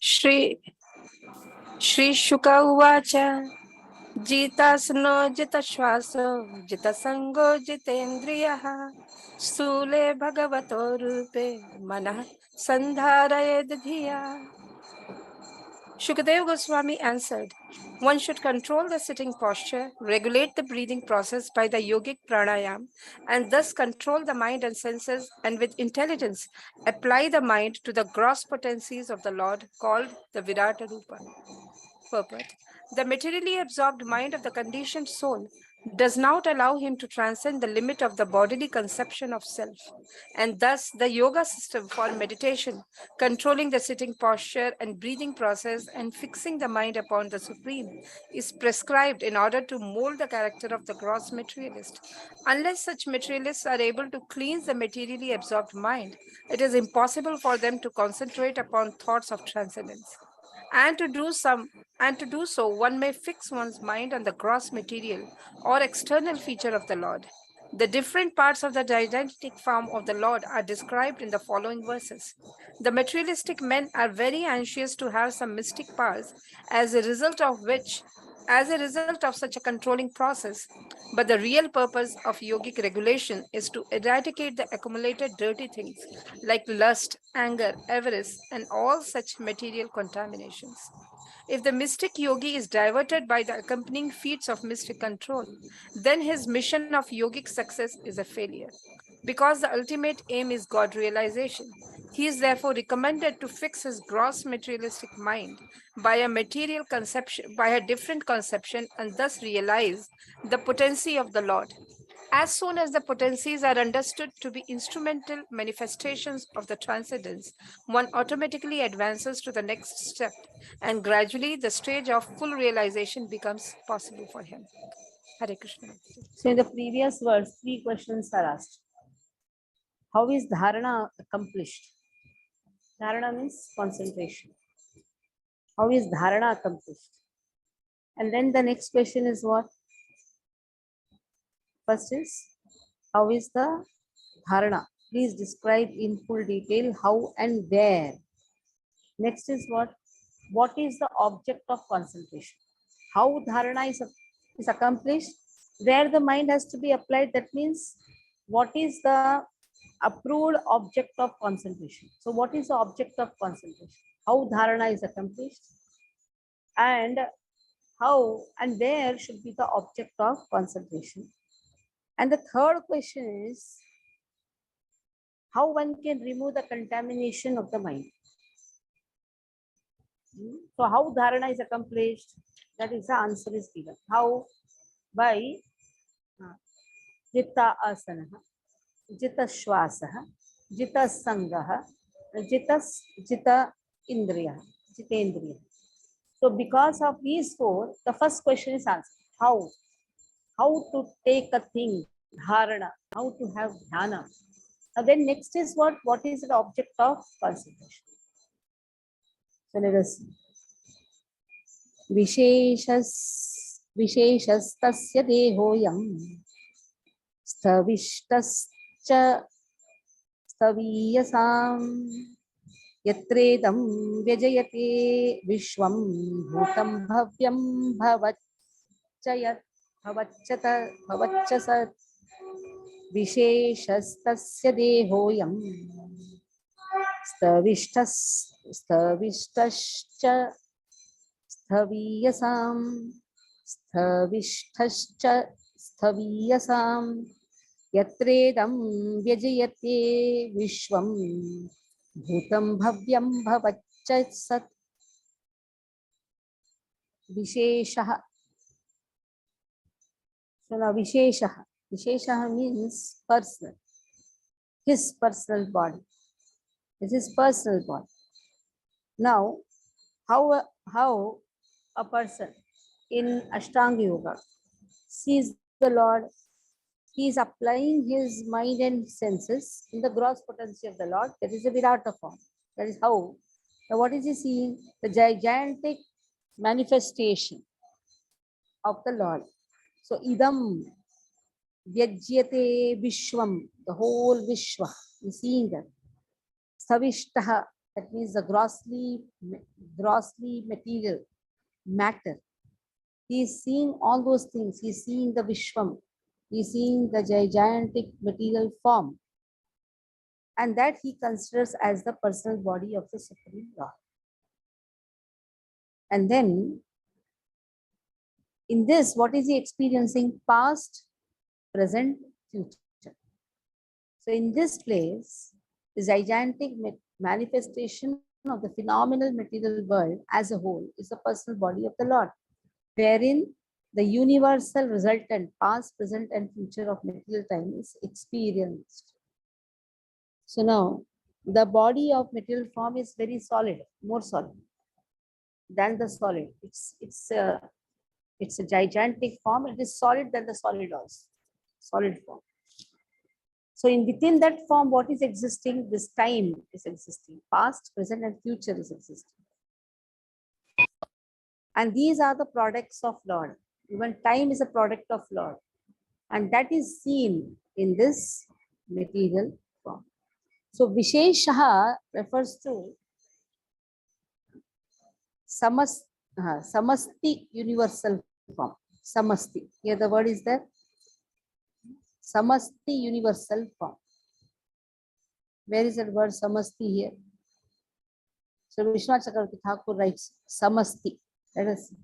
Shri Shuka Uvacha Jitasno Jitashvaso Jitasango Jitendriyaha Sule Bhagavato Rupe Manah Sandharayad Dhiya. Shukadeva Goswami answered, one should control the sitting posture, regulate the breathing process by the yogic pranayam, and thus control the mind and senses, and with intelligence apply the mind to the gross potencies of the Lord called the Virata Rupa. Purport. The materially absorbed mind of the conditioned soul does not allow him to transcend the limit of the bodily conception of self. And thus, the yoga system for meditation, controlling the sitting posture and breathing process and fixing the mind upon the Supreme, is prescribed in order to mold the character of the gross materialist. Unless such materialists are able to cleanse the materially absorbed mind, it is impossible for them to concentrate upon thoughts of transcendence. And to do so, one may fix one's mind on the gross material or external feature of the Lord. The different parts of the gigantic form of the Lord are described in the following verses. The materialistic men are very anxious to have some mystic powers, as a result of which, as a result of such a controlling process, but the real purpose of yogic regulation is to eradicate the accumulated dirty things like lust, anger, avarice, and all such material contaminations. If the mystic yogi is diverted by the accompanying feats of mystic control, then his mission of yogic success is a failure. Because the ultimate aim is God realization, he is therefore recommended to fix his gross materialistic mind by a material conception, by a different conception, and thus realize the potency of the Lord. As soon as the potencies are understood to be instrumental manifestations of the transcendence, one automatically advances to the next step, and gradually the stage of full realization becomes possible for him. Hare Krishna. So in the previous verse, 3 questions are asked. How is dharana accomplished? Dharana means concentration. How is dharana accomplished? And then the next question is what? First is, how is the dharana? Please describe in full detail how and where. Next is what? What is the object of concentration? How dharana is accomplished? Where the mind has to be applied, that means what is the approved object of concentration? So what is the object of concentration? How dharana is accomplished? And how and where should be the object of concentration? And the third question is, how one can remove the contamination of the mind? So how dharana is accomplished? That is the answer is given. How? By Jitta asana, Jita shwasa, Jita sangha, Jita indriya, Jitendriya. So because of these 4, the first question is answered. How? How to take a thing, dharana, how to have dhyana. And then next is what? What is the object of concentration? So let us see. विशेषस्त्स्य देहोऽयं स्थविष्टश्च स्थवीयसां यत्रेदं व्यजयते विश्वं भूतं भव्यं भवच्च यत् भवच्च सत् विशेषस्तस्य देहोऽयं स्थविष्टश्च स्थवीयसां स्थविष्ठश्च स्थवीयसां यत्रेदं व्यजयते विश्वं भूतं भव्यं भवच्च सत् विशेषः. So now Vishesha means personal, his personal body. This is personal body. Now, how a person in Ashtanga Yoga sees the Lord, he is applying his mind and senses in the gross potency of the Lord. That is a Virata form. That is how. Now, what is he seeing? The gigantic manifestation of the Lord. So, idam vyajyate vishwam, the whole Vishwa is seeing that. Savishtaha, That means the grossly material matter. He is seeing all those things. He is seeing the Vishwam. He is seeing the gigantic material form. And that he considers as the personal body of the Supreme Lord. And then in this, what is he experiencing? Past, present, future. So in this place, the gigantic manifestation of the phenomenal material world as a whole is the personal body of the Lord, wherein the universal resultant, past, present, and future of material time is experienced. So now, the body of material form is very solid, more solid than the solid. It's a gigantic form. It is solid than the solid also, solid form. So in within that form, what is existing? This time is existing. Past, present, and future is existing. And these are the products of Lord. Even time is a product of Lord. And that is seen in this material form. So Visheshaha refers to Samasti universal form. Samasti. Here the word is there. Samasti universal form. Where is that word Samasti here? So Vishwanath Chakravarti Thakur writes Samasti. Let us see.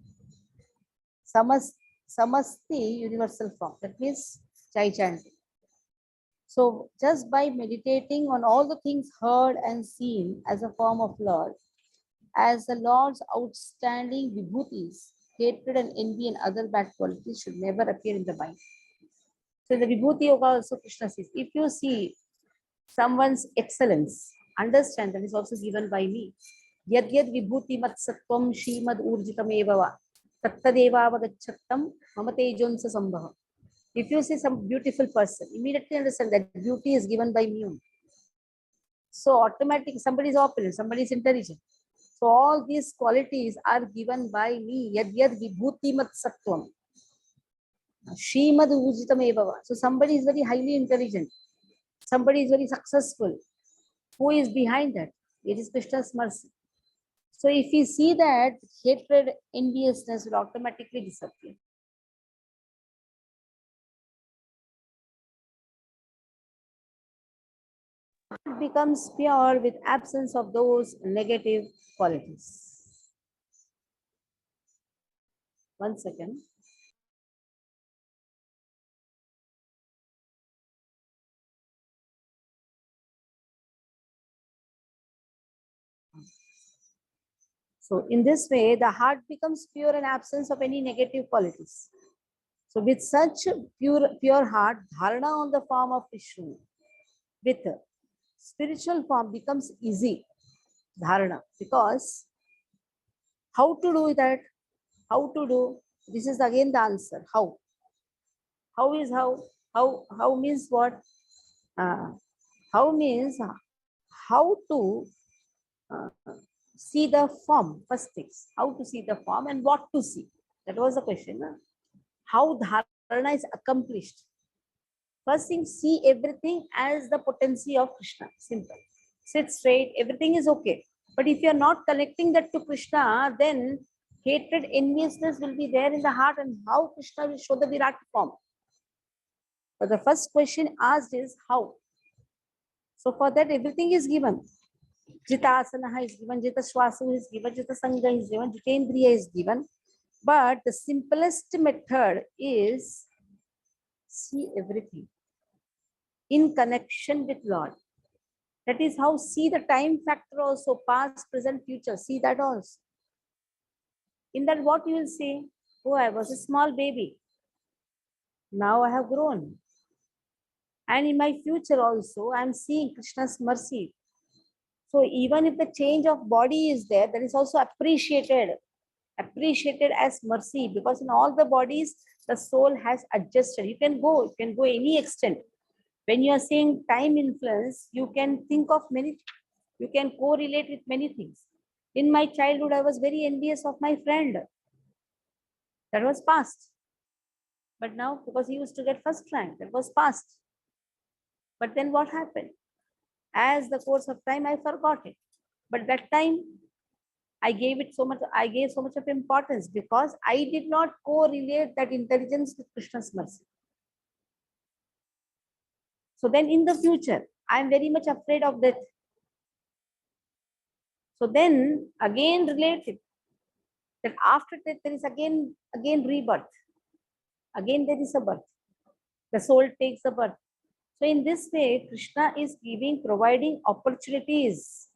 Samasti universal form. That means gigantic. So just by meditating on all the things heard and seen as a form of Lord, as the Lord's outstanding vibhutis, hatred and envy and other bad qualities should never appear in the mind. So the vibhuti yoga also Krishna says, if you see someone's excellence, understand that is also given by me. Yad yad vibhuti mat sattvam shrimad urjitam evava tattadeva vadachattam mamatejonsa sambhava. If you see some beautiful person, immediately understand that beauty is given by me. So automatically somebody is opulent, somebody is intelligent. So all these qualities are given by me. Yad yad vibhuti mat sattvam. Shrimad urjitam evava. So somebody is very highly intelligent. Somebody is very successful. Who is behind that? It is Krishna's mercy. So if we see that, hatred, enviousness will automatically disappear. It becomes pure with absence of those negative qualities. One second. So in this way, the heart becomes pure in absence of any negative qualities. So with such pure heart, dharana on the form of Vishnu, with spiritual form becomes easy, dharana, because how to do that? How to do? This is again the answer. How? How is how? How means what? How means how to see the form, first things. How to see the form and what to see. That was the question. How dharana is accomplished. First thing, see everything as the potency of Krishna. Simple. Sit straight, everything is okay. But if you are not connecting that to Krishna, then hatred, enviousness will be there in the heart, and how Krishna will show the Virat form. But the first question asked is how. So for that, everything is given. Jita asana is given, Jita Shwasu is given, Jita Sangha is given, Jitendriya is given. But the simplest method is see everything in connection with Lord. That is how see the time factor also, past, present, future. See that also. In that, what you will say? Oh, I was a small baby. Now I have grown. And in my future also, I am seeing Krishna's mercy. So even if the change of body is there, that is also appreciated as mercy, because in all the bodies, the soul has adjusted. You can go any extent. When you are saying time influence, you can think of many, you can correlate with many things. In my childhood, I was very envious of my friend. That was past. But now, because he used to get first rank, that was past. But then what happened? As the course of time, I forgot it. But that time I gave so much of importance because I did not correlate that intelligence with Krishna's mercy. So then in the future, I am very much afraid of death. So then again related that after death there is again rebirth. Again there is a birth. The soul takes a birth. So in this way, Krishna is providing opportunities.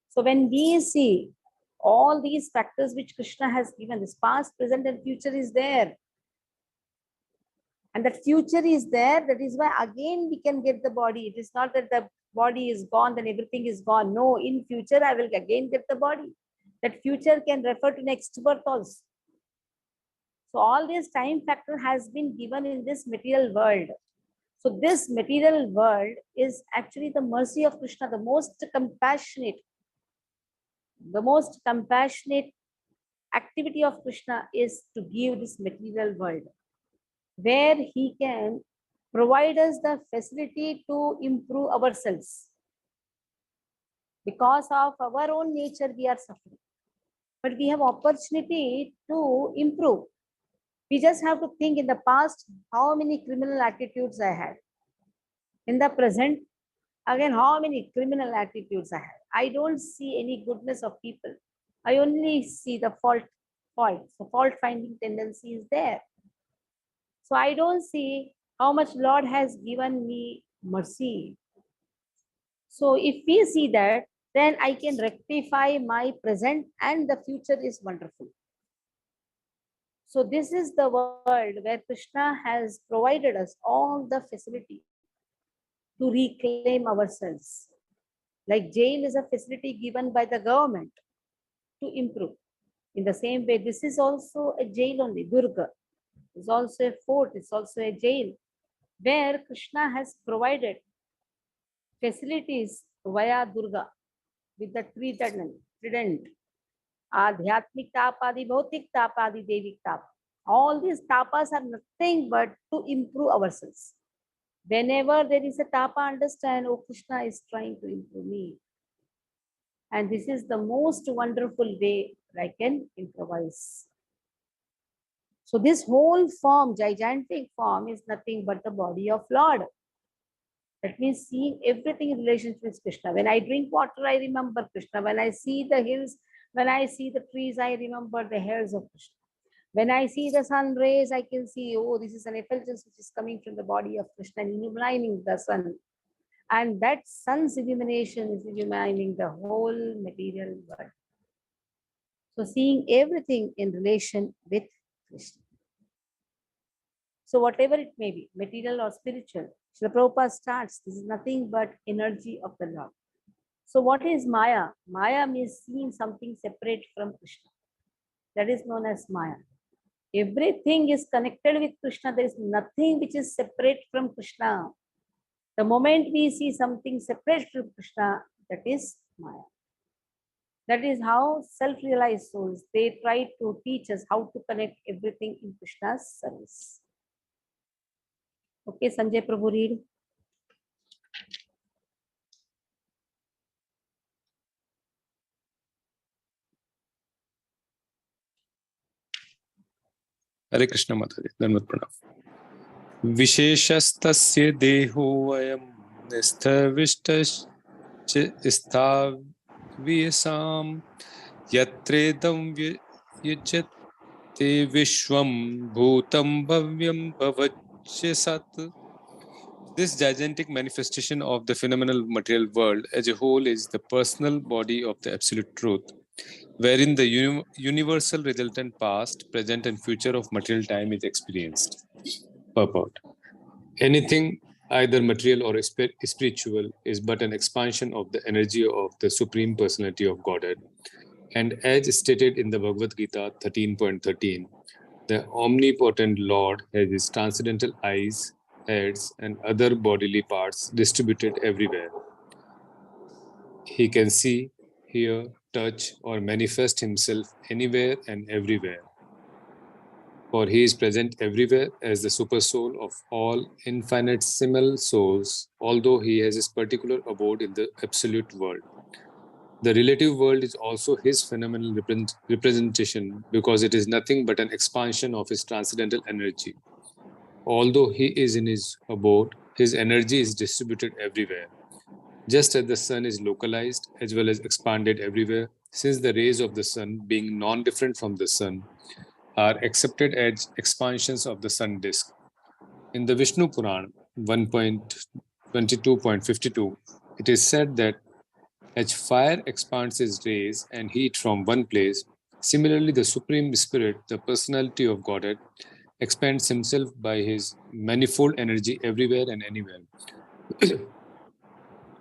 So when we see all these factors which Krishna has given, this past, present, and future is there. And that future is there. That is why again we can get the body. It is not that the body is gone, then everything is gone. No, in future I will again get the body. That future can refer to next birth also. So all this time factor has been given in this material world. So this material world is actually the mercy of Krishna, the most compassionate activity of Krishna is to give this material world where he can provide us the facility to improve ourselves. Because of our own nature, we are suffering. But we have opportunity to improve. We just have to think in the past, how many criminal attitudes I had. In the present, again, how many criminal attitudes I have. I don't see any goodness of people. I only see the fault. So fault finding tendency is there. So I don't see how much Lord has given me mercy. So if we see that, then I can rectify my present and the future is wonderful. So this is the world where Krishna has provided us all the facility to reclaim ourselves. Like jail is a facility given by the government to improve. In the same way, this is also a jail only. Durga is also a fort, it's also a jail where Krishna has provided facilities via Durga with the trident, Adhyatmik tapadi, Bhautik tapadi, Devik tap. All these tapas are nothing but to improve ourselves. Whenever there is a tapa, understand, oh, Krishna is trying to improve me. And this is the most wonderful way I can improvise. So this whole form, gigantic form, is nothing but the body of Lord. That means seeing everything in relationship with Krishna. When I drink water, I remember Krishna. When I see the hills, when I see the trees, I remember the hairs of Krishna. When I see the sun rays, I can see, oh, this is an effulgence which is coming from the body of Krishna, illumining the sun. And that sun's illumination is illumining the whole material world. So seeing everything in relation with Krishna. So whatever it may be, material or spiritual, Srila Prabhupada starts, this is nothing but energy of the Lord. So what is Maya? Maya means seeing something separate from Krishna. That is known as Maya. Everything is connected with Krishna. There is nothing which is separate from Krishna. The moment we see something separate from Krishna, that is Maya. That is how self-realized souls, they try to teach us how to connect everything in Krishna's service. Okay, Sanjay Prabhu, read. Hare Krishna Mataji, Dhanvat Pranam. Visheshastasya dehoayam nisthavishtasam yatredam yajate vishwam bhutam bhavyam bhavachya sat. This gigantic manifestation of the phenomenal material world as a whole is the personal body of the absolute truth, wherein the universal resultant past, present, and future of material time is experienced. Purport. Anything, either material or spiritual, is but an expansion of the energy of the Supreme Personality of Godhead. And as stated in the Bhagavad Gita 13.13, the omnipotent Lord has his transcendental eyes, heads, and other bodily parts distributed everywhere. He can see, hear, touch, or manifest himself anywhere and everywhere. For he is present everywhere as the super soul of all infinitesimal souls, although he has his particular abode in the absolute world. The relative world is also his phenomenal representation because it is nothing but an expansion of his transcendental energy. Although he is in his abode, his energy is distributed everywhere. Just as the sun is localized as well as expanded everywhere, since the rays of the sun, being non different from the sun, are accepted as expansions of the sun disk. In the Vishnu Puran 1.22.52, it is said that as fire expands its rays and heat from one place, similarly the Supreme Spirit, the personality of Godhead, expands himself by his manifold energy everywhere and anywhere.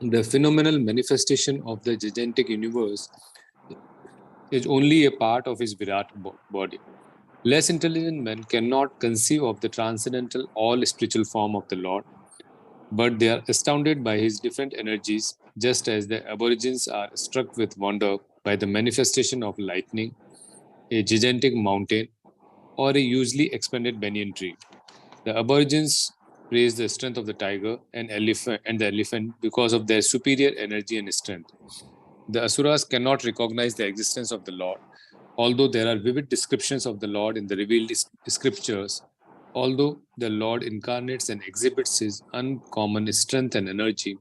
The phenomenal manifestation of the gigantic universe is only a part of his Virat body. Less intelligent men cannot conceive of the transcendental, all spiritual form of the Lord, but they are astounded by his different energies, just as the aborigines are struck with wonder by the manifestation of lightning, a gigantic mountain, or a hugely expanded banyan tree. The aborigines praise the strength of the tiger and the elephant because of their superior energy and strength. The asuras cannot recognize the existence of the Lord, although there are vivid descriptions of the Lord in the revealed scriptures. Although the Lord incarnates and exhibits his uncommon strength and energy,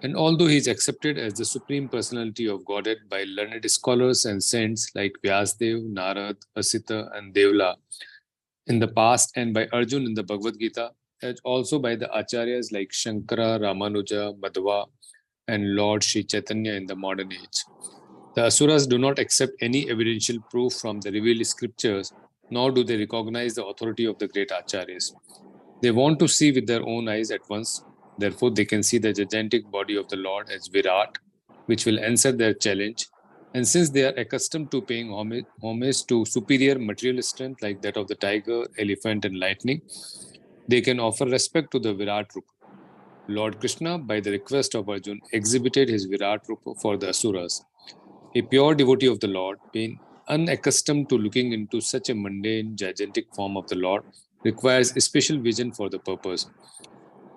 and although he is accepted as the supreme personality of Godhead by learned scholars and saints like Vyasdev, Narad, Asita, and Devla in the past, and by Arjun in the Bhagavad Gita, and also by the acharyas like Shankara, Ramanuja, Madhva, and Lord Sri Chaitanya in the modern age. The Asuras do not accept any evidential proof from the revealed scriptures, nor do they recognize the authority of the great acharyas. They want to see with their own eyes at once. Therefore, they can see the gigantic body of the Lord as Virat, which will answer their challenge. And since they are accustomed to paying homage to superior material strength like that of the tiger, elephant, and lightning, they can offer respect to the Virat Rupa. Lord Krishna, by the request of Arjun, exhibited his Virat Rupa for the Asuras. A pure devotee of the Lord, being unaccustomed to looking into such a mundane, gigantic form of the Lord, requires special vision for the purpose.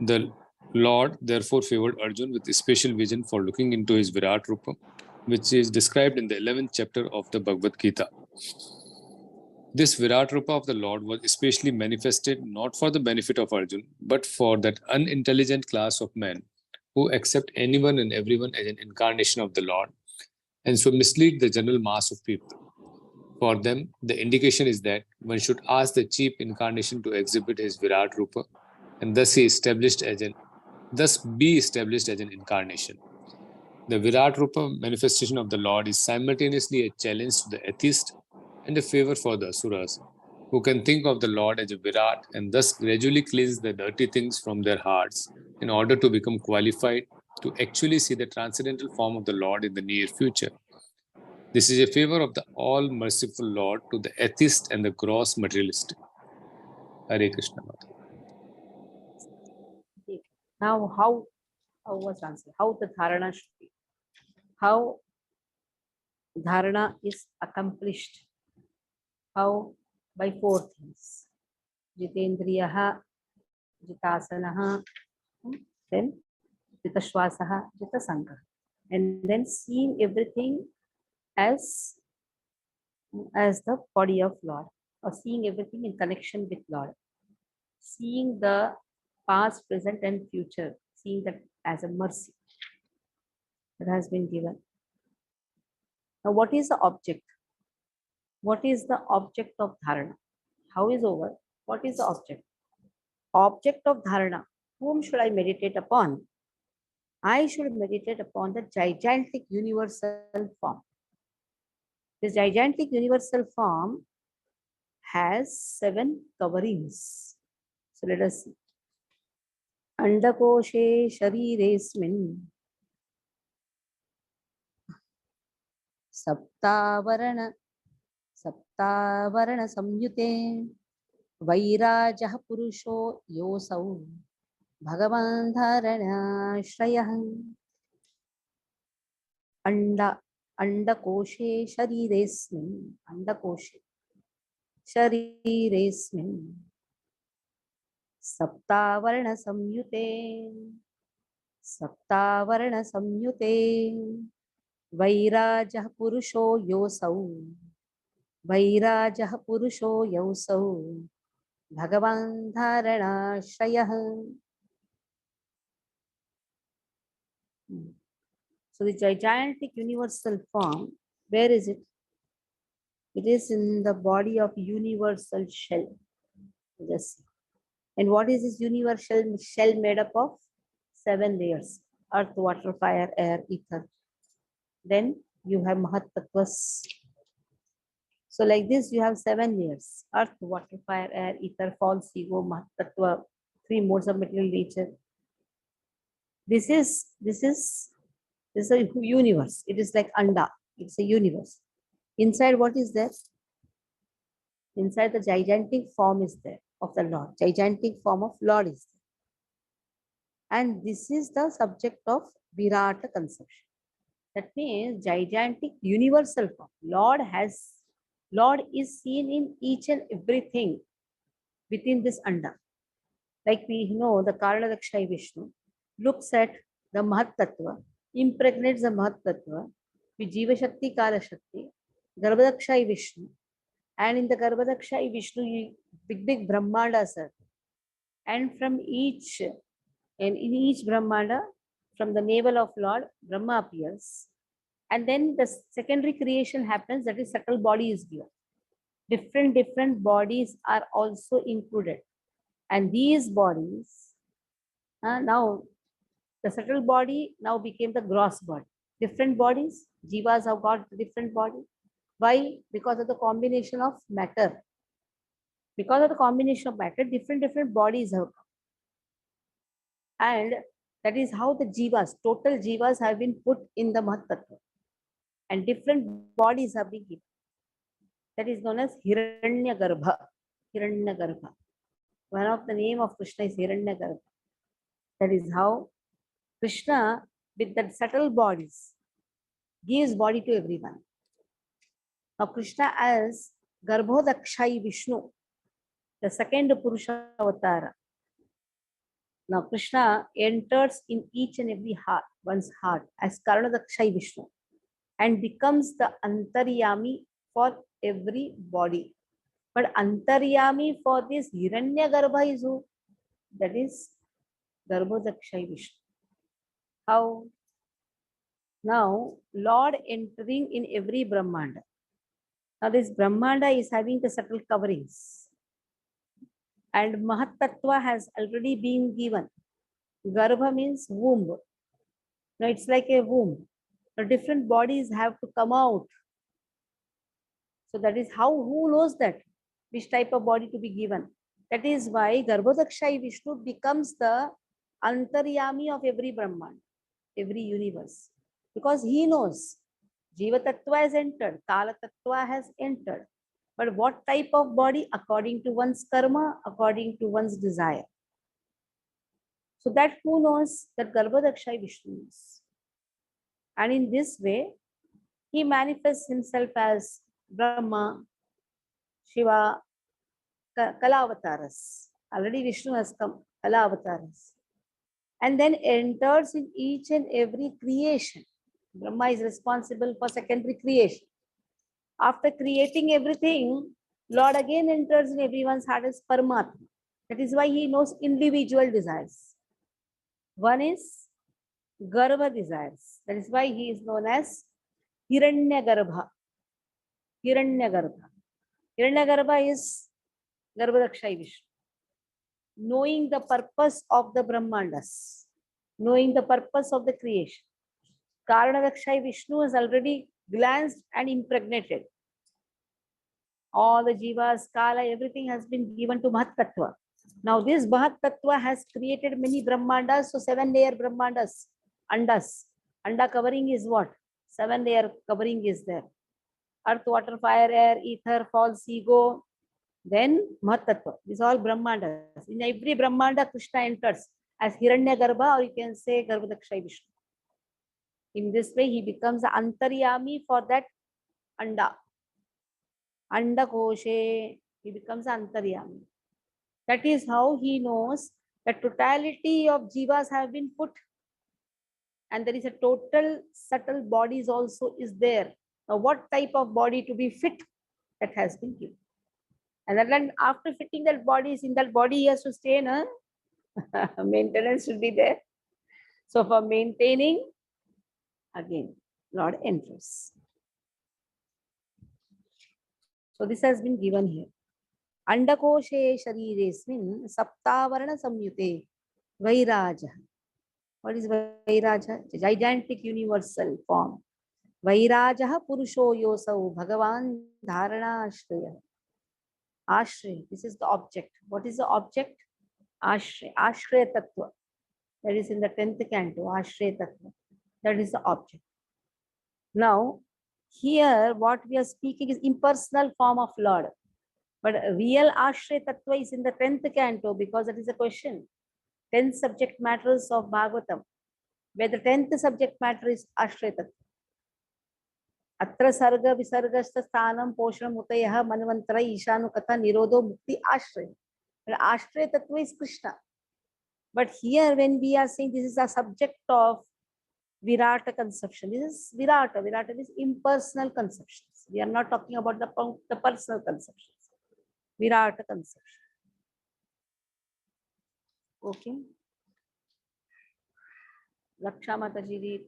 The Lord therefore favored Arjun with a special vision for looking into his Virat Rupa, which is described in the 11th chapter of the Bhagavad Gita. This Virat Rupa of the Lord was especially manifested not for the benefit of Arjun, but for that unintelligent class of men who accept anyone and everyone as an incarnation of the Lord and so mislead the general mass of people. For them, the indication is that one should ask the chief incarnation to exhibit his Virat Rupa and thus be established as an incarnation. The Virat Rupa manifestation of the Lord is simultaneously a challenge to the atheist and a favor for the Asuras, who can think of the Lord as a Virat and thus gradually cleanse the dirty things from their hearts in order to become qualified to actually see the transcendental form of the Lord in the near future. This is a favor of the all merciful Lord to the atheist and the gross materialistic. Hare Krishna. Now, how was answered? How the dharana should be? How dharana is accomplished? How? By four things: Jitendriyaha, Jitasanaha, then Jitashwasaha, Jitasanga, and then seeing everything as the body of Lord, or seeing everything in connection with Lord, seeing the past, present, and future, seeing that as a mercy that has been given. Now, what is the object? What is the object of dharana? How is over? What is the object? Object of dharana. Whom should I meditate upon? I should meditate upon the gigantic universal form. This gigantic universal form has 7 coverings. So let us see. Andakoshe shariresmin saptavarana samyute vairajah purusho yosau bhagavan dharanashrayah andakoshe shariresmin saptavarana samyute Vairajah Purusho Yosau. Vairajah Purusho Yosau. Bhagavan Dharana Shrayah. So the gigantic universal form, where is it? It is in the body of universal shell. Yes. And what is this universal shell made up of? 7 layers: earth, water, fire, air, ether. Then you have Mahat Tattvas. So like this, you have 7 layers: earth, water, fire, air, ether, false ego, Mahat Tattva, 3 modes of material nature. This is a universe. It is like Anda. It's a universe. Inside, what is there? Inside, the gigantic form is there of the Lord. Gigantic form of Lord is there. And this is the subject of Virata conception. That means gigantic universal form. Lord is seen in each and everything within this Anda. Like we know, the Karanadakshayi Vishnu looks at the Mahat Tattva, impregnates the Mahat Tattva with Jiva Shakti, Kala Shakti, Garbhadakshayi Vishnu. And in the Garbhadakshayi Vishnu, big Brahmandas are. And from each, and in each Brahmanda, from the navel of Lord, Brahma appears. And then the secondary creation happens, that is subtle body is given. Different bodies are also included. And these bodies, now the subtle body now became the gross body. Different bodies, jivas have got different body. Why? Because of the combination of matter. Because of the combination of matter, different bodies have come. And that is how the jivas, total jivas have been put in the Mahat Tattva. And different bodies have been given. That is known as Hiranyagarbha. Hiranyagarbha. One of the name of Krishna is Hiranyagarbha. That is how Krishna, with that subtle bodies, gives body to everyone. Now Krishna as Garbhodakshayi Vishnu, the second Purusha Avatara. Now Krishna enters in each and every heart, one's heart, as Karanadakshayi Vishnu, and becomes the Antaryami for every body. But Antaryami for this Hiranyagarbha is who? That is Garbhodakshayi Vishnu. How? Now, Lord entering in every Brahmanda. Now, this Brahmanda is having the subtle coverings. And Mahat Tattva has already been given. Garbha means womb. Now, it's like a womb. Now, different bodies have to come out. So, that is how, who knows that? Which type of body to be given? That is why Garbhodakshayi Vishnu becomes the Antaryami of every Brahman, every universe. Because he knows Jiva Tattva has entered, Kala Tattva has entered. But what type of body? According to one's karma, according to one's desire. So that who knows? That Garbhodakshayi Vishnu knows. And in this way, he manifests himself as Brahma, Shiva, Kalavataras. Already Vishnu has come, Kalavataras. And then enters in each and every creation. Brahma is responsible for secondary creation. After creating everything, Lord again enters in everyone's heart as Paramatma. That is why he knows individual desires. One is Garbha desires. That is why he is known as Hiranyagarbha. Hiranyagarbha. Hiranyagarbha is Garbhodakshayi Vishnu. Knowing the purpose of the Brahmandas, knowing the purpose of the creation. Karanadakshayi Vishnu has already glanced and impregnated. All the jivas, kala, everything has been given to Mahat Tattva. Now this Mahat Tattva has created many Brahmandas, so 7-layer Brahmandas, Andas. Anda covering is what? 7-layer covering is there. Earth, water, fire, air, ether, false ego. Then Mahat Tattva. These are all Brahmandas. In every Brahmanda, Krishna enters as Hiranyagarbha, or you can say Garbhodakshayi Vishnu. In this way, he becomes the Antaryami for that Anda. Anda Koshe, he becomes Antaryami. That is how he knows that totality of jivas have been put and there is a total subtle bodies also is there. Now, what type of body to be fit, that has been given. And then after fitting that body, in that body he has to stay, na? Maintenance should be there. So for maintaining, again, Lord enters. So this has been given here. Andakoshe shariresmin saptavarana samyute vairaja. What is vairaja? It's a gigantic universal form. Vairaja purusho yosau bhagavan dharana ashraya. Ashraya, this is the object. What is the object? Ashraya, Ashraya Tattva. That is in the 10th canto, Ashraya Tattva. That is the object. Now, here what we are speaking is impersonal form of Lord. But real Ashraya Tattva is in the 10th canto because that is a question. 10 subject matters of Bhagavatam, where the 10th subject matter is Ashraya Tattva. Atra sarga visargasta sthanam poshanam utayah manvantara ishanu katha nirodho mukti ashraya. But ashraya tattva is Krishna. But here when we are saying this is a subject of Virata conception, this is Virata. Virata is impersonal conceptions. We are not talking about the personal conceptions. Virata conception. Okay. Laksha Mataji read.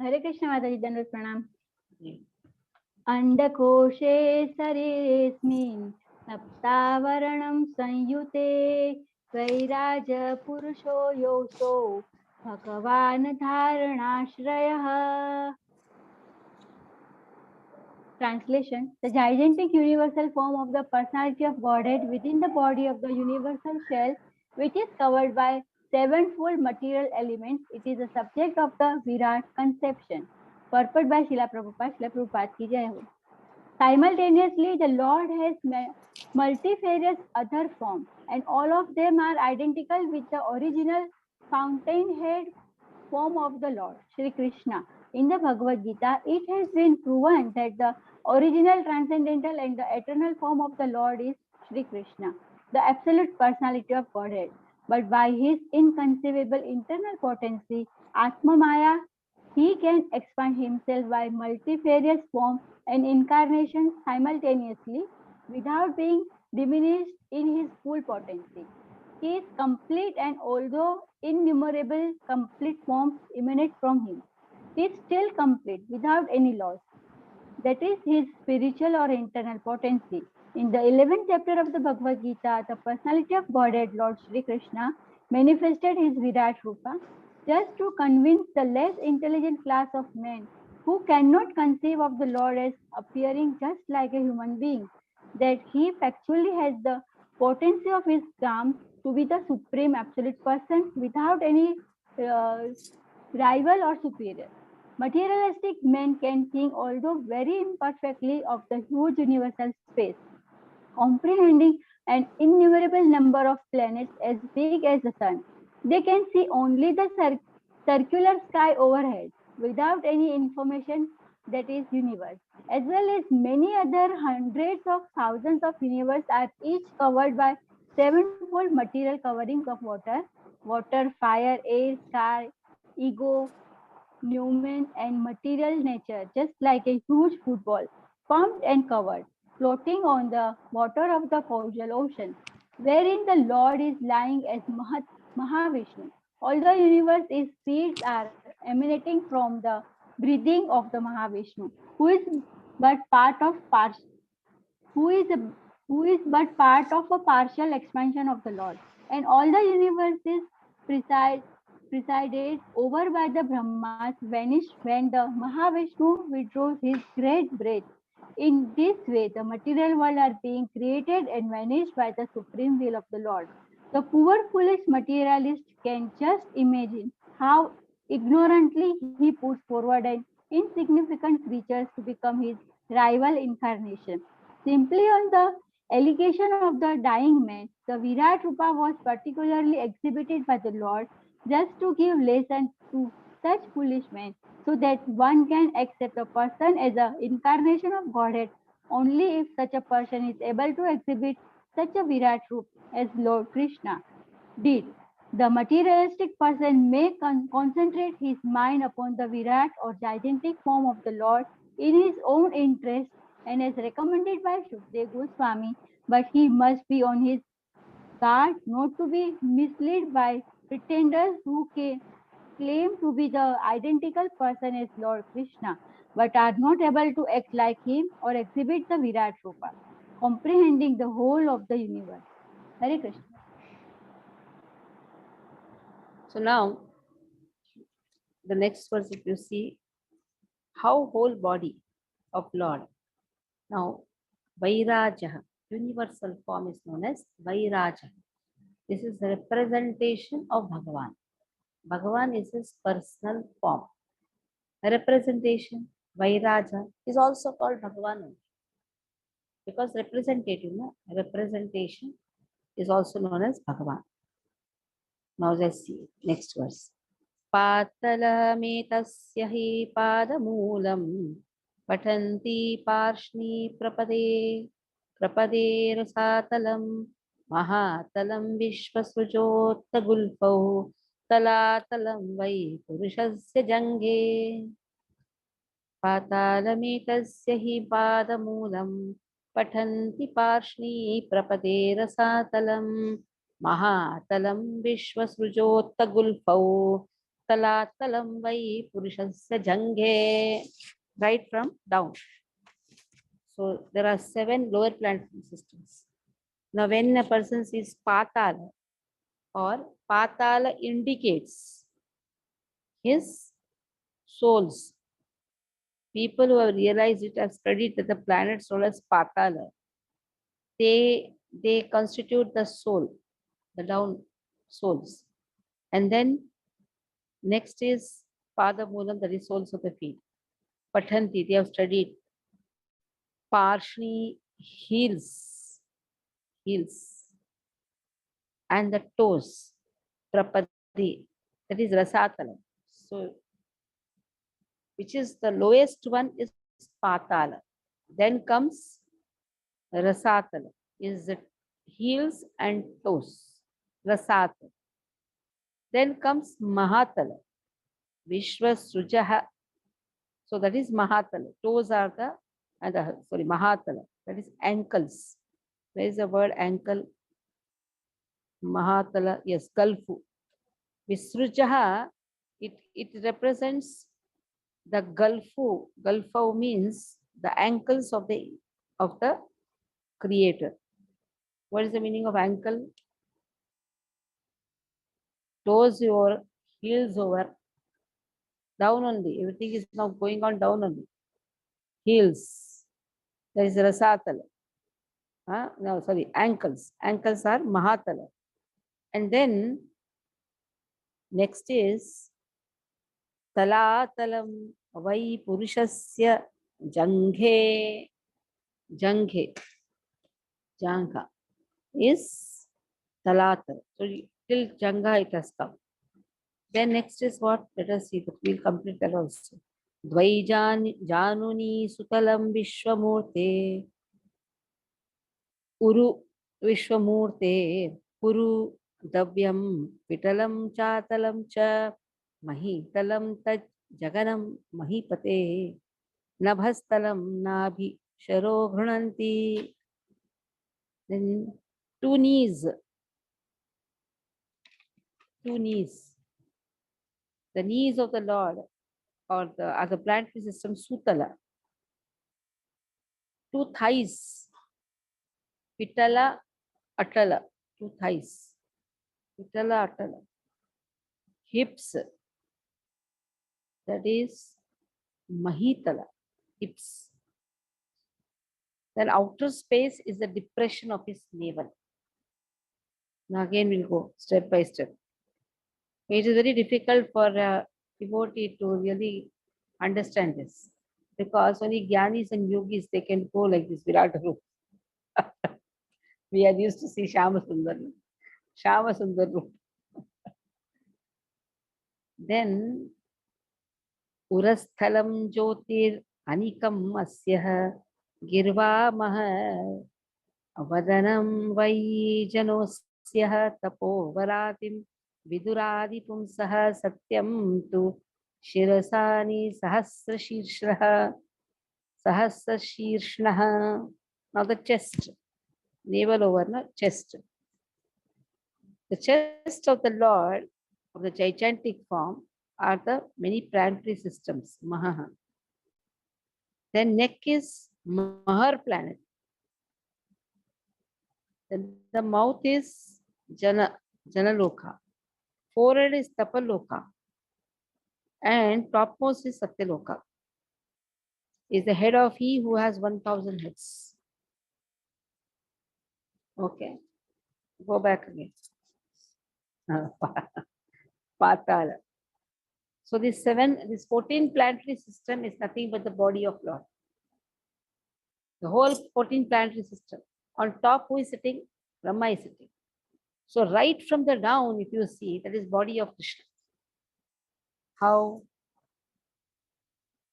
हरे कृष्ण माताजी दंडवत प्रणाम. अंडकोशे शरीरेऽस्मिन् सप्तावरणं संयुते वैराज पुरुषो योऽसौ भगवान् धारणाश्रयः. Translation: The gigantic universal form of the personality of Godhead within the body of the universal shell, which is covered by sevenfold material elements, it is the subject of the Virat conception. Purport by Srila Prabhupada. Srila Prabhupada ki jai ho. Simultaneously, the Lord has multifarious other forms, and all of them are identical with the original fountainhead form of the Lord, Shri Krishna. In the Bhagavad Gita, it has been proven that the original, transcendental, and the eternal form of the Lord is Shri Krishna, the absolute personality of Godhead. But by his inconceivable internal potency, Atma Maya, he can expand himself by multifarious forms and incarnations simultaneously without being diminished in his full potency. He is complete, and although innumerable complete forms emanate from him, he is still complete without any loss. That is his spiritual or internal potency. In the 11th chapter of the Bhagavad Gita, the personality of Godhead, Lord Shri Krishna, manifested his Virat Rupa just to convince the less intelligent class of men who cannot conceive of the Lord as appearing just like a human being, that he factually has the potency of his charm to be the supreme absolute person without any rival or superior. Materialistic men can think, although very imperfectly, of the huge universal space, comprehending an innumerable number of planets as big as the sun. They can see only the circular sky overhead without any information that is universe, as well as many other hundreds of thousands of universes are each covered by sevenfold material coverings of water, fire, air, sky, ego, numen, and material nature, just like a huge football, pumped and covered, floating on the water of the causal ocean, wherein the Lord is lying as Mahavishnu. All the universe's seeds are emanating from the breathing of the Mahavishnu, who is but part of who is a, who is but part of a partial expansion of the Lord, and all the universe is presided over by the Brahmas vanish when the Mahavishnu withdraws his great breath. In this way, the material world are being created and vanished by the supreme will of the Lord. The poor, foolish materialist can just imagine how ignorantly he puts forward an insignificant creatures to become his rival incarnation. Simply on the allegation of the dying man, the Virat Rupa was particularly exhibited by the Lord just to give lesson to such foolish men, so that one can accept a person as an incarnation of Godhead only if such a person is able to exhibit such a Virat Rupa as Lord Krishna did. The materialistic person may concentrate his mind upon the Virat or gigantic form of the Lord in his own interest and as recommended by Shukdev Goswami, but he must be on his guard not to be misled by pretenders who claim to be the identical person as Lord Krishna, but are not able to act like him or exhibit the Virat Rupa, comprehending the whole of the universe. Hare Krishna. So now, the next verse, if you see, how whole body of Lord. Now, Vairajah, universal form is known as Vairajah. This is the representation of Bhagavan. Bhagavan is his personal form. A representation, Vairaja, is also called Bhagavan because representative, no? Representation is also known as Bhagavan. Now let's see next verse. पातलमेतस्य हि पादमूलं पठन्ति पार्ष्णी प्रपदे प्रपदे रसातलं महातलं विश्वसृजोत्तगुल्फौ तलातलं वै पुरुषस्य जङ्घे पातालमेतस्य हि पादमूलं पठन्ति पार्ष्णी प्रपदे रसातलं महातलं विश्वसृजोत्तगुल्फौ तलातलं वै पुरुषस्य जङ्घे. Right from down. So there are 7 lower planetary systems. Now when a person sees patala or patala indicates his souls. People who have realized it have studied that the planets known as patala, they constitute the soul, the down souls. And then next is Padamulam, that is soles of the feet. Pathanti, they have studied. Parshni, heels, and the toes. Prapadi, that is Rasatala. So, which is the lowest one is Patala. Then comes Rasatala, is the heels and toes. Rasatala. Then comes Mahatala, Vishwa Srujaha. So that is Mahatala. Toes are the, Mahatala. That is ankles. Where is the word ankle? Mahatala, yes, Galfu. Visrujaha, it represents the Galfu. Galfu means the ankles of the creator. What is the meaning of ankle? Toes over, heels over, down only. Everything is now going on down only. Heels. There is Rasatala. No, sorry, ankles. Ankles are Mahatala. And then next is Talatalam Vai Purushasya Janghe. Janghe. Jangha is Talatal. So till Jangha it has come. Then next is what? Let us see, but we'll complete that also. Januni Sutalam Vishwamurte Uru Vishwamurte Puru Davyam Vitalam Chatalam Cha Mahitalam Taj Jaganam Mahipate Nabhastalam Nabhi Sharo Ghunanti. Then 2 knees. 2 knees. The knees of the Lord or the other planetary system Sutala. 2 thighs. Pitala, Atala. 2 thighs. Pitala, Atala. Hips. That is Mahitala. Hips. Then outer space is the depression of his navel. Now again we'll go step by step. It is very difficult for a devotee to really understand this because only Gyanis and Yogis, they can go like this Virat Rup. We are used to see Shama Sundar. Shama Sundar Rup. Then Urasthalam Jyotir Anikam Asyah Girva Maha Avadanam Vai Janosyah Tapo Varatim Viduradi pumsaha satyam tu shirasani sahasrashirshraha sahasrashirshnaha. Now the chest, navel over, no? Chest. The chest of the Lord of the gigantic form are the many planetary systems, Mahaha. Then neck is Mahar planet. Then the mouth is Janaloka. Forehead is Tapaloka. And topmost is Satyaloka. Is the head of he who has 1,000 heads. Okay. Go back again. Patala. So this 14 planetary system is nothing but the body of Lord. The whole 14 planetary system. On top, who is sitting? Brahma is sitting. So right from the down, if you see, that is body of Krishna. How?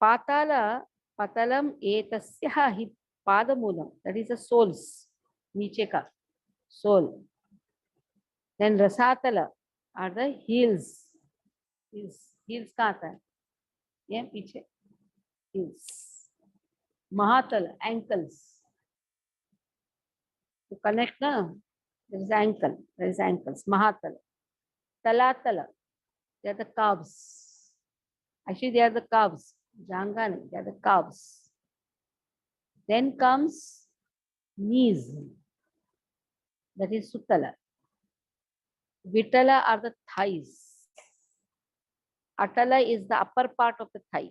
Patala, patalam etasya hi padamulam. That is the souls. Niche ka. Soul. Then rasatala are the heels. Heels ka aata hai. Yeah, piche. Heels. Mahatala, ankles. To connect, na, there is ankle. There is ankles. Mahatala. Talatala. They are the calves. Actually, they are the calves. Jangani, they are the calves. Then comes knees. That is Sutala. Vitala are the thighs. Atala is the upper part of the thigh.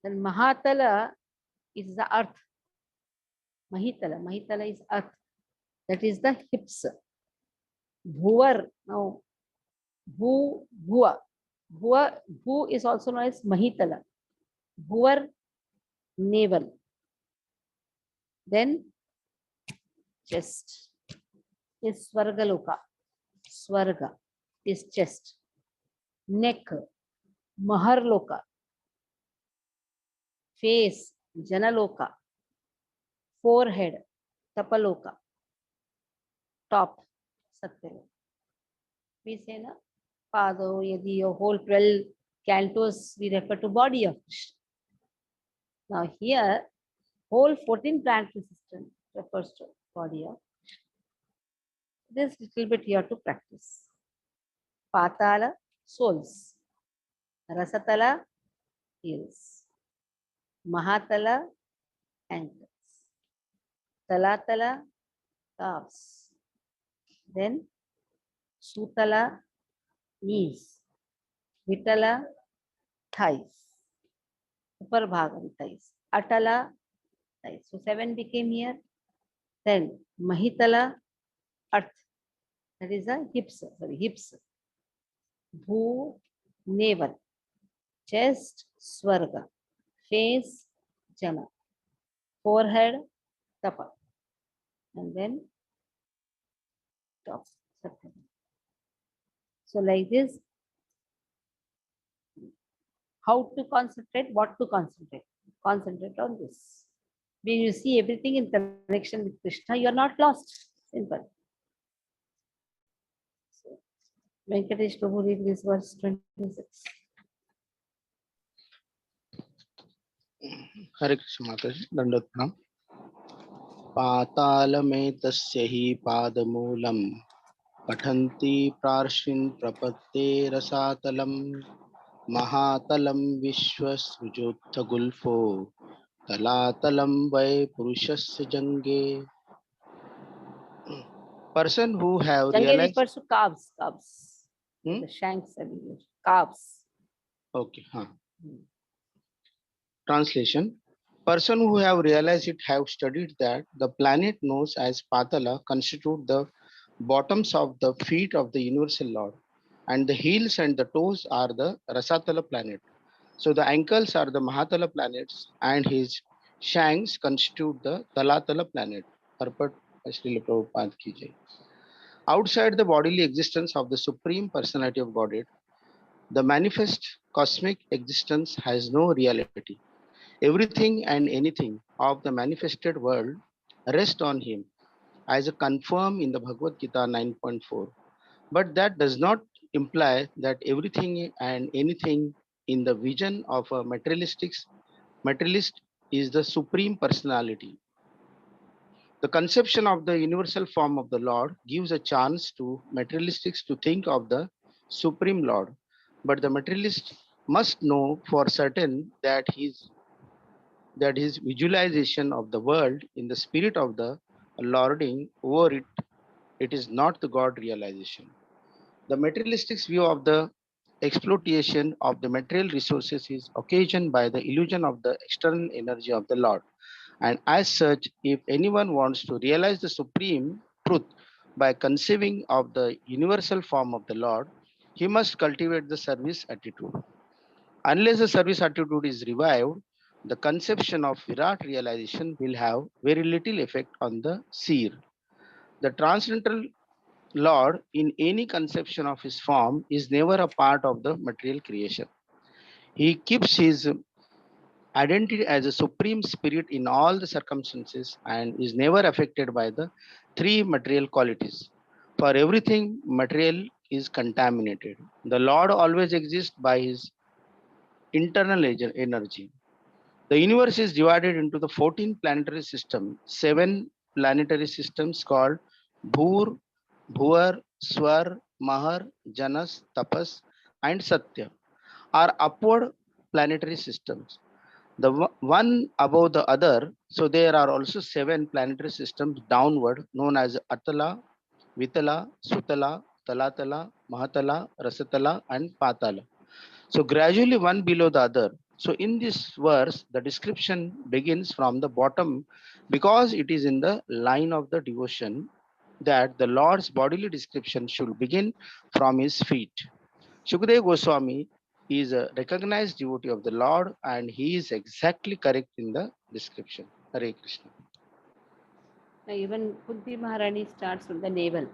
Then Mahatala is the earth. Mahitala is earth. That is the hips. Bhuvar, now Bhua. Bhu is also known as Mahitala. Bhuvar, navel. Then chest is Swargaloka. Swarga is chest. Neck, Maharloka. Face, Janaloka. Forehead, Tapaloka. Top, Satyaloka. We say, na, Pado, Yadi, your whole 12 cantos, we refer to body of Krishna. Now here, whole 14 planetary system refers to body of Krishna. This little bit here to practice. Patala, souls. Rasatala, heels. Mahatala, ankles. Talatala, calves. Then Sutala, knees. Vitala, thighs. Upper bhaga, thighs. Atala, thighs. So 7 became here. Then Mahitala, earth. That is the hips. Hips. Bhu, navel. Chest, Swarga. Face, Jana. Forehead, Tapa. And then top. Satyam. So like this, how to concentrate, what to concentrate. Concentrate on this. When you see everything in connection with Krishna, you are not lost. Simple. So, Venkatesh Prabhu, read this verse 26. हरे कृष्ण माता जी दंडवत प्रणाम पातालमेतस्य हि पादमूलं पठन्ति प्रार्ष्णिन् प्रपत्ते रसातलं महातलं विश्वसृजोत्थगुल्फो तलातलं वै पुरुषस्य Jange person who have Jange realized refers to calves. The shanks are used. Calves. okay Translation. Person who have realized it have studied that the planet known as Patala constitute the bottoms of the feet of the universal Lord, and the heels and the toes are the Rasatala planet. So the ankles are the Mahatala planets, and his shanks constitute the Talatala planet. Purport by Srila Prabhupada ki jai. Outside the bodily existence of the Supreme Personality of Godhead, the manifest cosmic existence has no reality. Everything and anything of the manifested world rest on him, as confirmed in the Bhagavad Gita 9.4. But that does not imply that everything and anything in the vision of a materialist is the supreme personality. The conception of the universal form of the Lord gives a chance to materialistics to think of the supreme Lord, but the materialist must know for certain that his visualization of the world in the spirit of the lording over it, it is not the God realization. The materialistic view of the exploitation of the material resources is occasioned by the illusion of the external energy of the Lord. And as such, if anyone wants to realize the supreme truth by conceiving of the universal form of the Lord, he must cultivate the service attitude. Unless the service attitude is revived, the conception of Virat realization will have very little effect on the seer. The transcendental Lord, in any conception of his form, is never a part of the material creation. He keeps his identity as a supreme spirit in all the circumstances and is never affected by the three material qualities. For everything material is contaminated. The Lord always exists by his internal energy. The universe is divided into the 14 planetary systems, 7 planetary systems called Bhur, Bhuvar, Swar, Mahar, Janas, Tapas, and Satya are upward planetary systems. The one above the other, so there are also 7 planetary systems downward known as Atala, Vitala, Sutala, Talatala, Mahatala, Rasatala, and Patala. So gradually one below the other. So in this verse, the description begins from the bottom because it is in the line of the devotion that the Lord's bodily description should begin from his feet. Shukadeva Goswami is a recognized devotee of the Lord and he is exactly correct in the description. Hare Krishna. Now even Kunti Maharani starts with the navel.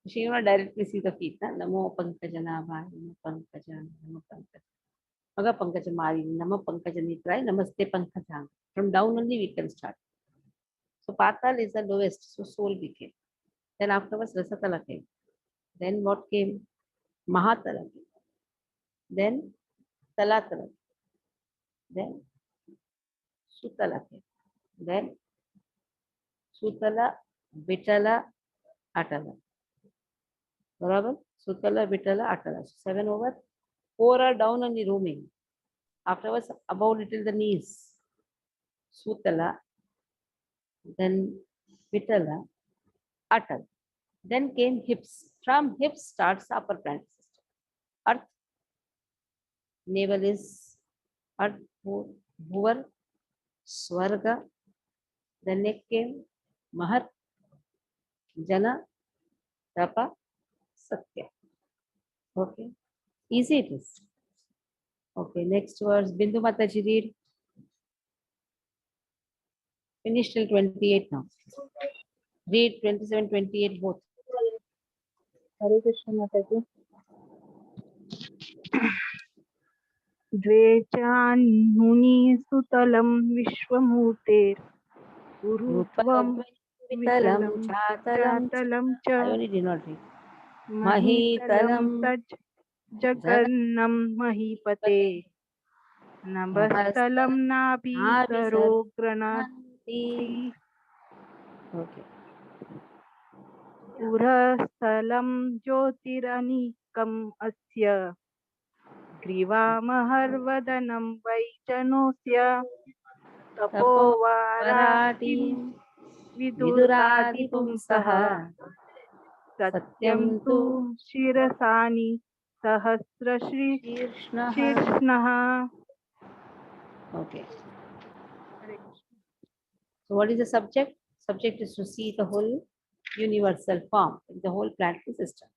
She will not directly see the feet. Na? Namo Pankajana Bhai, Namo Pankajana, Namo Pankajana. Maga Pankajamari, Namo Pankajanitrayi, Namaste Pankajang. From down only we can start. So Patal is the lowest, so soul became. Then afterwards Rasatala came. Then what came? Mahatala came. Then Talatala. Then Sutala came. Then Sutala, Vitala, Atala. Barabar? Sutala, Vitala, Atala. So 7 over. 4 are down on the rooming. Afterwards, above little the knees. Sutala, then Vitala, Atala. Then came hips. From hips starts upper planet system. Earth, navel is Earth, Bhuvar, Swarga. The neck came Mahar, Jana, Tapa, Satya. Okay. Easy it is. Okay, next verse. Bindu Mataji read. Finish till 28 now. Read 27, 28 both. Hare Krishna Mataji. द्वेचान्मुनि सुतलं विश्वमूर्तेर् गुरुत्वं Vitalam वितलं Chatalam. चातलं च I only did not read. महीतलं Mahitalam तज् जगन्नं महीपते नभस्थलं नाभिसरो गृणाति Okay. पुरस्थलं ज्योतिरनिकम् अस्य ग्रीवामहर्वदनं वैजनोऽस्य तपोवाराटिं विदुराति पुंसः सत्यं तु शिरसानि सहस्रशीर्ष्णः. Okay. So what is the subject? Subject is to see the whole universal form, the whole planetary system.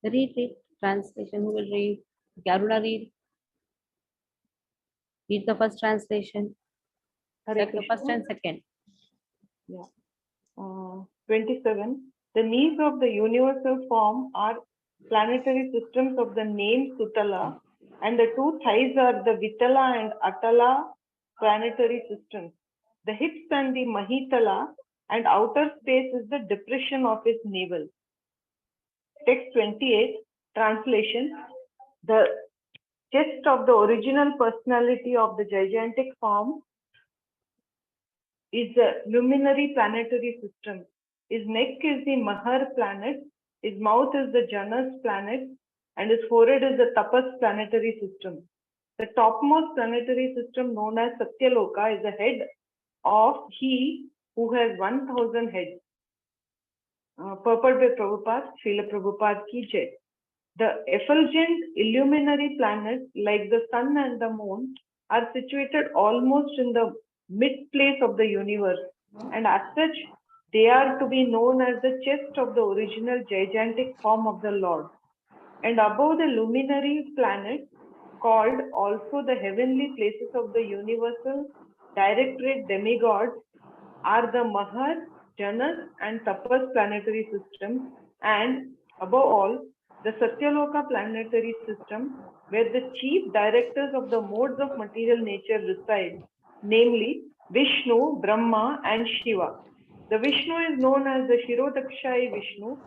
Read it. Translation. Who will read? Garuna read. Read the first translation. The first and second. Yeah. 27. The knees of the universal form are planetary systems of the name Sutala, and the 2 thighs are the Vitala and Atala planetary systems. The hips and the Mahitala, and outer space is the depression of his navel. Text 28, translation. The chest of the original personality of the gigantic form is the luminary planetary system. His neck is the Mahar planet, his mouth is the Janus planet, and his forehead is the Tapas planetary system. The topmost planetary system, known as Satyaloka, is the head of he who has 1,000 heads. Purport by Prabhupada, Srila Prabhupada ki jai. The effulgent illuminary planets like the sun and the moon are situated almost in the mid place of the universe, and as such they are to be known as the chest of the original gigantic form of the Lord. And above the luminary planets, called also the heavenly places of the universal directorate demigods, are the Mahar, Janus and Tapas planetary systems, and above all the Satyaloka planetary system, where the chief directors of the modes of material nature reside, namely Vishnu, Brahma and Shiva. The Vishnu is known as the Shirodakshai Vishnu,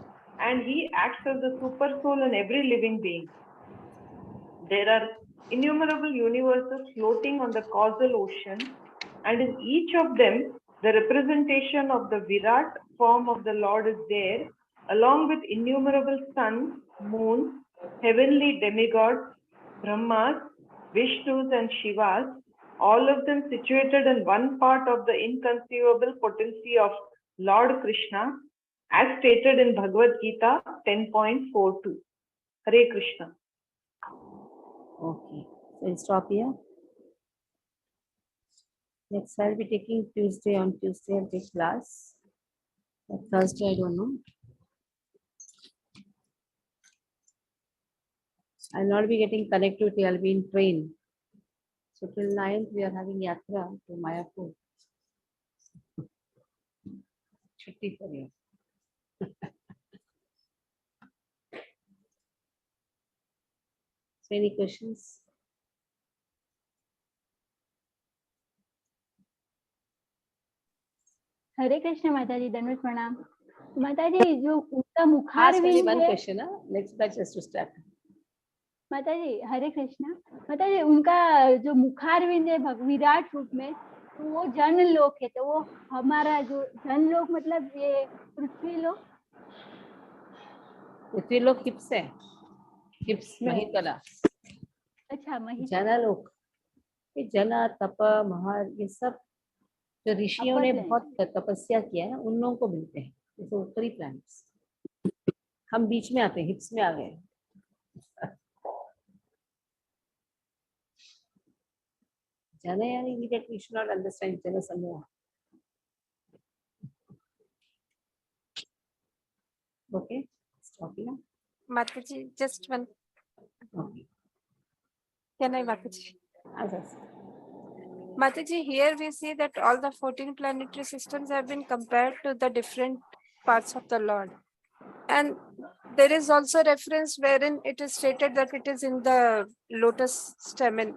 and he acts as the super soul in every living being. There are innumerable universes floating on the causal ocean, and in each of them the representation of the Virat form of the Lord is there, along with innumerable suns, moons, heavenly demigods, Brahmas, Vishnus and Shivas, all of them situated in one part of the inconceivable potency of Lord Krishna, as stated in Bhagavad Gita 10.42. Hare Krishna. Okay, so we'll stop here. Next, I'll be taking Tuesday. On Tuesday, I'll take class. But Thursday, I don't know. I'll not be getting connectivity. I'll be in train. So till 9th, we are having yatra to Mayapur. Chutti for you. So any questions? हरे कृष्ण माताजी, दंडवत प्रणाम। माताजी, जो उनका Ask only मुखारविंद one है, question. Next batch has to start. माताजी हरे कृष्ण, माताजी उनका जो मुखारविंद है विराट रूप में, तो वो जन लोक है, तो वो हमारा जो जन लोक मतलब ये पृथ्वी लोक। पृथ्वी लोक हिप्स है, हिप्स महितला। अच्छा, जनलोक, ये जन तप महर ये सब जो ऋषियों ने बहुत तपस्या किया है उन लोगों को मिलते हैं, जैसे ऊपरी प्लैनेट्स। हम बीच में आते हैं, हिप्स में आ गए। जन यानी immediately we should not understand जन समूह। Okay, stop here. Mataji, just one. Okay. Can I, Mataji? Yes. Mataji, here we see that all the 14 planetary systems have been compared to the different parts of the Lord. And there is also reference wherein it is stated that it is in the lotus stamen,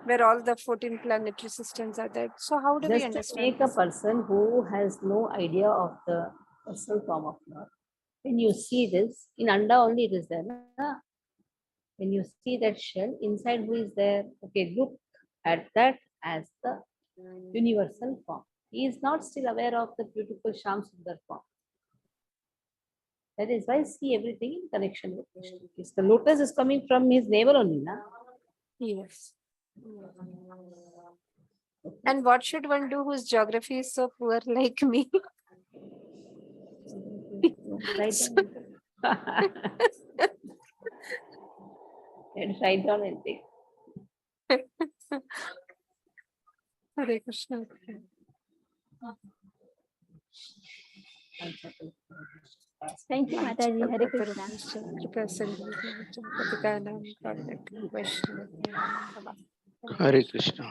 where all the 14 planetary systems are there. So how do we Just to understand make a person who has no idea of the personal form of Lord, when you see this, in Anda only it is there. Na? When you see that shell, inside who is there? Okay, look at that as the universal form. He is not still aware of the beautiful Sham Sundar form. That is why see everything in connection with Krishna. Because the lotus is coming from his navel only, na? Yes. And what should one do whose geography is so poor like me? Write down. And write down anything. Hare Krishna. Thank you माताजी, हरे Krishna. Hare Krishna.